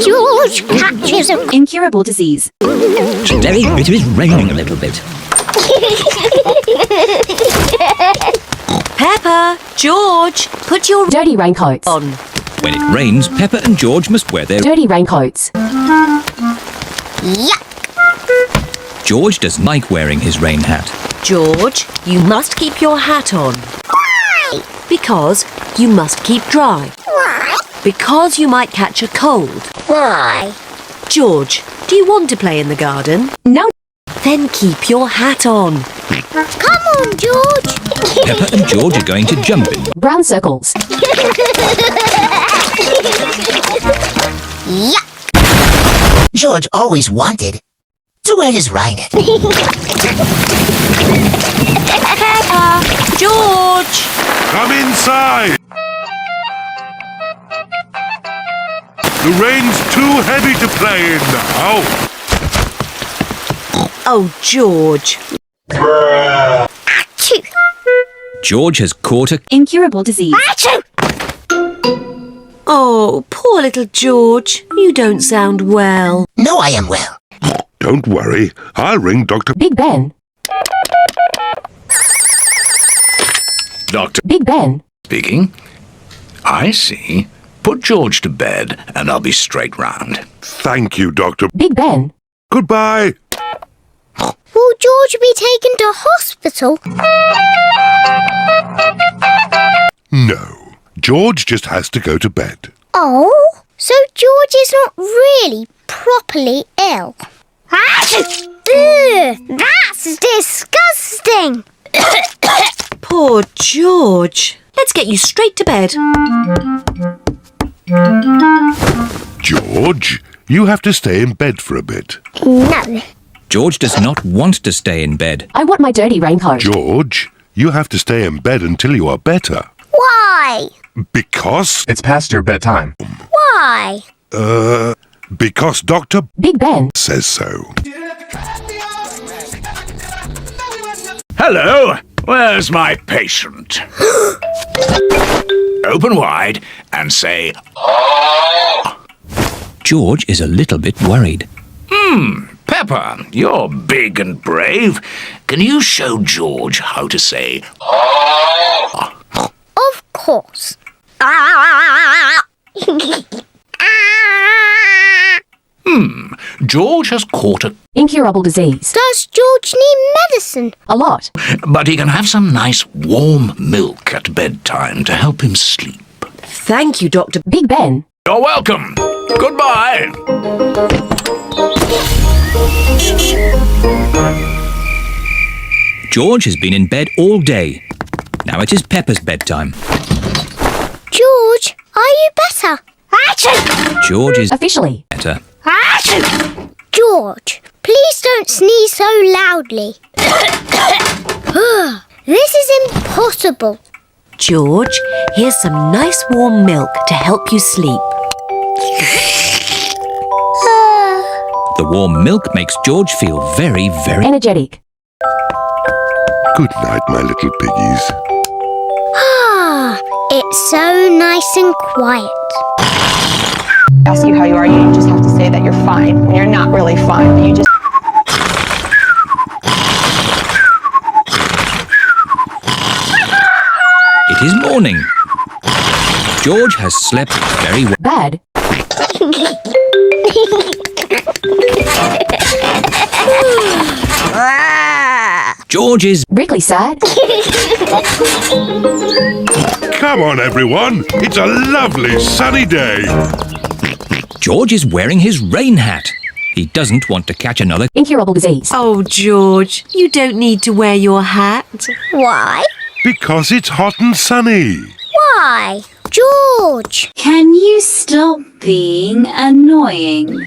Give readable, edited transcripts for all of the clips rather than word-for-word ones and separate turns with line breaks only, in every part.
George catches an
incurable disease.
Today it is raining a little bit.
Peppa, George, put your
Dirty raincoats.
on.
When it rains, Peppa and George must wear their...
Dirty raincoats.
yuck.
George doesn't like wearing his rain hat.
George, you must keep your hat on.
Why?
Because you must keep dry.
Why?
Because you might catch a cold.
Why?
George, do you want to play in the garden?
No.
Then keep your hat on.
Come on, George.
Peppa and George are going to jump in.
Brown circles.
Yuck.
George always wanted to wear his rain hat.
Peppa, George.
Come inside! The rain's too heavy to play in now.
Oh, George.
Achoo.
George has caught a...
Incurable disease.
Achoo.
Oh, poor little George. You don't sound well.
No, I am well.
Don't worry, I'll ring Dr.
Big Ben.
Doctor
Big Ben.
speaking. I see. Put George to bed and I'll be straight round.
Thank you, Doctor.
Big Ben.
Goodbye.
Will George be taken to hospital?
No, George just has to go to bed.
Oh, so George is not really properly ill. Achoo. Ugh, that's disgusting.
Poor George. Let's get you straight to bed.
George, you have to stay in bed for a bit.
No.
George does not want to stay in bed.
I want my dirty raincoat.
George, you have to stay in bed until you are better.
Why?
Because...
It's past your bedtime.
Why?
because Dr.
Big Ben.
says so.
Hello, where's my patient? Open wide and say,
George is a little bit worried.
Peppa, you're big and brave. Can you show George how to say,
Of course. Ah.
George has caught a...
Incurable disease.
Does George need medicine?
A lot.
But he can have some nice warm milk at bedtime to help him sleep.
Thank you, Dr.
Big Ben.
You're welcome. Goodbye.
George has been in bed all day. Now it is Peppa's bedtime.
George, are you better? Achoo.
George is
Officially.
better.
Achoo. George, please don't sneeze so loudly. This is impossible.
George, here's some nice warm milk to help you sleep.
The warm milk makes George feel very, very...
Energetic.
Good night, my little piggies.
It's so nice and quiet.
Ask you how you are, you just have to say that you're fine when you're not really fine, but you just...
It is morning. George has slept very well.
Bad.
George is...
Really sad.
Come on, everyone. It's a lovely sunny day.
George is wearing his rain hat. He doesn't want to catch another...
Incurable disease.
Oh, George, you don't need to wear your hat.
Why?
Because it's hot and sunny.
Why? George.
Can you stop being annoying?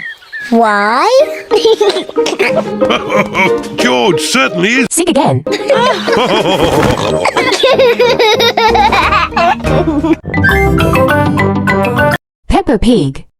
Why?
George certainly is.
Sick again. Peppa Pig.